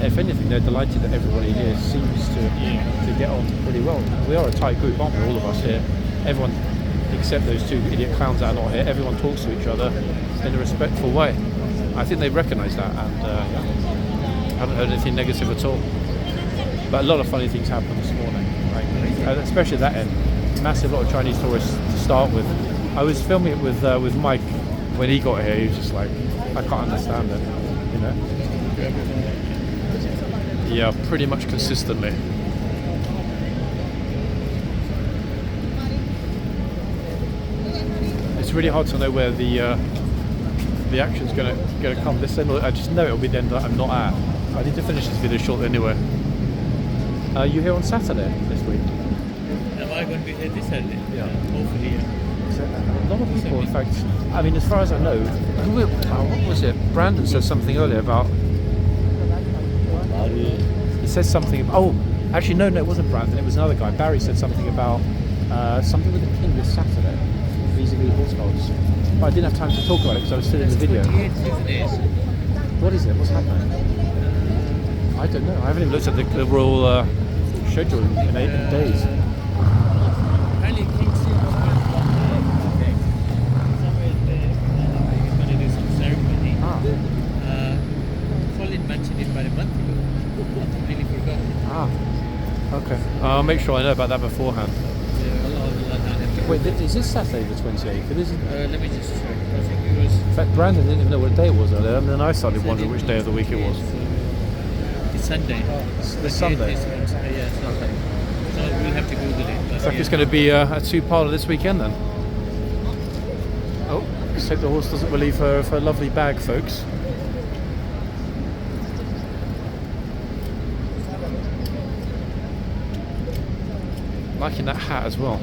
If anything, they're delighted that everybody here seems to get on pretty well. We are a tight group, aren't we? All of us here. Everyone, except those two idiot clowns that are not here. Everyone talks to each other in a respectful way. I think they recognise that, and I haven't heard anything negative at all. But a lot of funny things happened this morning, right? Especially at that end. Massive lot of Chinese tourists to start with. I was filming it with Mike when he got here. He was just like, I can't understand it, you know. Yeah, pretty much consistently. It's really hard to know where the action's gonna come. This end, I just know it'll be the end that I'm not at. I need to finish this video shortly anyway. Are you here on Saturday this week? Am I going to be here this Saturday? Yeah. Hopefully, yeah. So, a lot of people, in fact, I mean, as far as I know, what was it? Brandon said something earlier about. He said something. Oh, actually, no, it wasn't Brandon. It was another guy. Barry said something about something with the king this Saturday, vis-a-vis horseguards. But I didn't have time to talk about it because I was still in the video. What is it? What's happening? I don't know. I haven't even looked at the royal schedule in 8 days. Apparently, King's going to do some ceremony. Ah. I'll make sure I know about that beforehand. Yeah, Wait, is this Saturday the 28th? It isn't. let me just check. I think it was. In fact, Brandon didn't even know what day it was earlier, and then I started wondering which day of the week it was. It's Sunday. It's this Sunday. Yeah, Sunday. So we'll have to Google it. Looks like it's going to be a two-parter this weekend then. Oh, let's hope the horse doesn't relieve her of her lovely bag, folks. Liking that hat as well.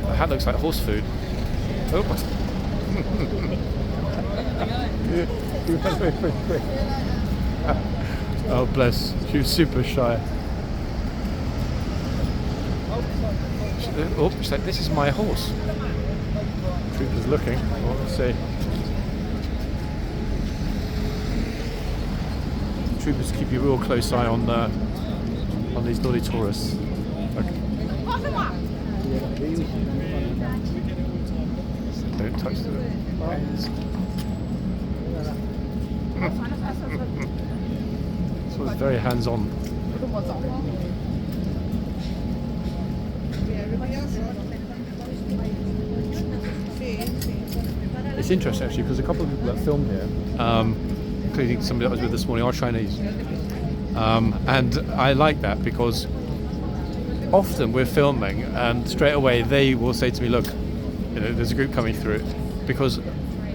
The hat looks like horse food. Oh. Oh, bless. She was super shy. Oh, she's like, this is my horse. Trooper's looking. Oh, let's see. Troopers keep a real close eye on these naughty tourists. Okay. Don't touch the reins. So it's very hands-on. It's interesting actually because a couple of people that filmed here, including somebody that I was with this morning, are Chinese. And I like that because often we're filming and straight away they will say to me, look, you know, there's a group coming through, because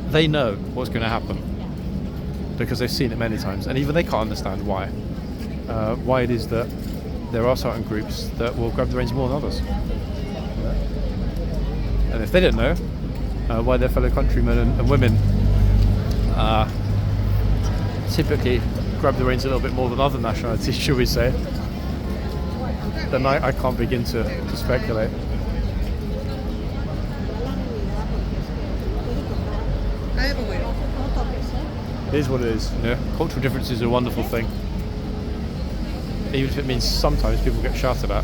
they know what's going to happen because they've seen it many times, and even they can't understand why it is that there are certain groups that will grab the reins more than others. And if they don't know why their fellow countrymen and women typically grab the reins a little bit more than other nationalities, shall we say, then I can't begin to speculate. It is what it is. You know, cultural differences are a wonderful thing, even if it means sometimes people get shouted at.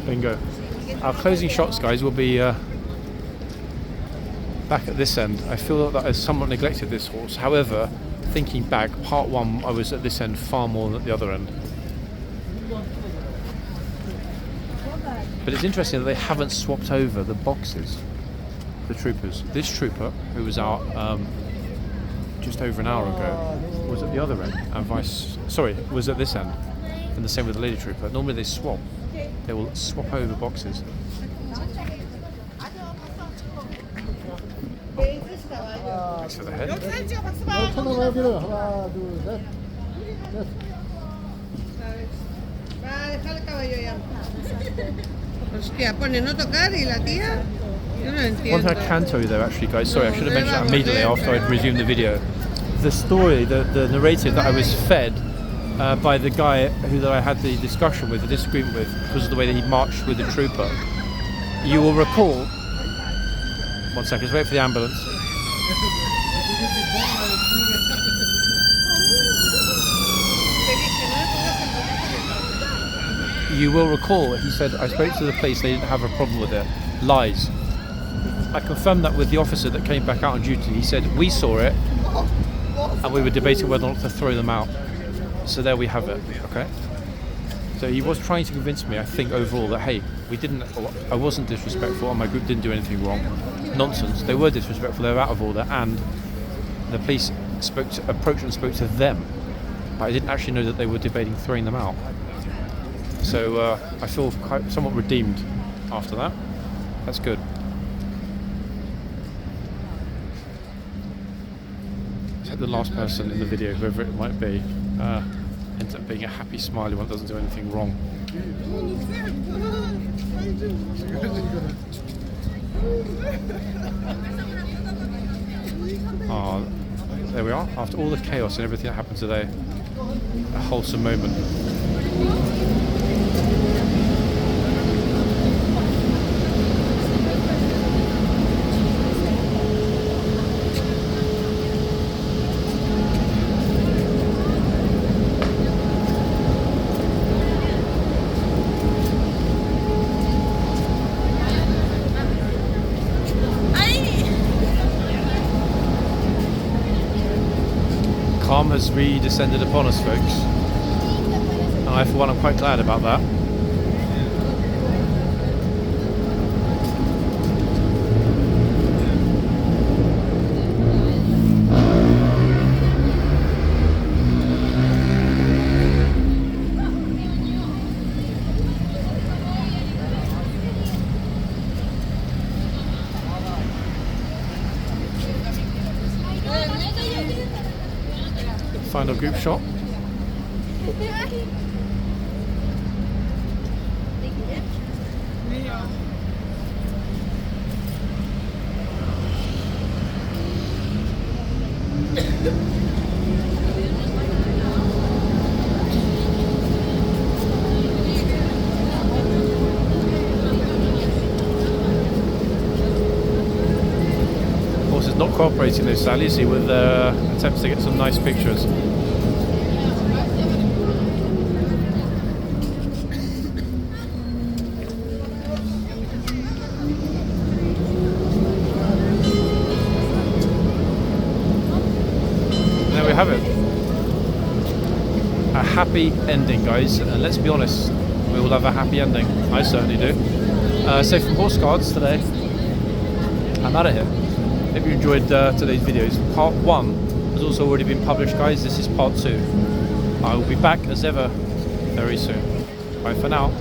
Bingo. Our closing shots, guys, will be back at this end. I feel that I somewhat neglected this horse. However, thinking back, part one, I was at this end far more than at the other end. But it's interesting that they haven't swapped over the boxes, the troopers. This trooper, who was out just over an hour ago, was at the other end, and was at this end. And the same with the lady trooper. Normally they swap. They will swap over boxes. Thanks for the head. Hostia, pone no tocar y la tía. Yo no One entiendo. thing I can tell you though, actually, guys, sorry, I should have mentioned that immediately after I'd resumed the video. The story, the narrative that I was fed by the guy that I had the discussion with, the disagreement with, because of the way that he marched with the trooper. You will recall. 1 second, let's wait for the ambulance. You will recall, he said, I spoke to the police, they didn't have a problem with it. Lies. I confirmed that with the officer that came back out on duty. He said, we saw it, and we were debating whether or not to throw them out. So there we have it, okay? So he was trying to convince me, I think, overall, that, hey, I wasn't disrespectful, and my group didn't do anything wrong. Nonsense. They were disrespectful, they were out of order, and the police approached and spoke to them. But I didn't actually know that they were debating throwing them out. So I feel somewhat redeemed after that. That's good. Let's hope the last person in the video, whoever it might be, ends up being a happy, smiley one, doesn't do anything wrong. There we are. After all the chaos and everything that happened today, a wholesome moment. calm has redescended upon us, folks. And I, for one, am quite glad about that. Final group shot. Horses not cooperating though, sadly, see, with attempts to get some nice pictures. There we have it. A happy ending, guys, and let's be honest, we all have a happy ending. I certainly do. So from horseguards today, I'm out of here. Hope you enjoyed today's videos. Part 1 has also already been published, guys. This is part 2. I will be back as ever very soon. Bye for now.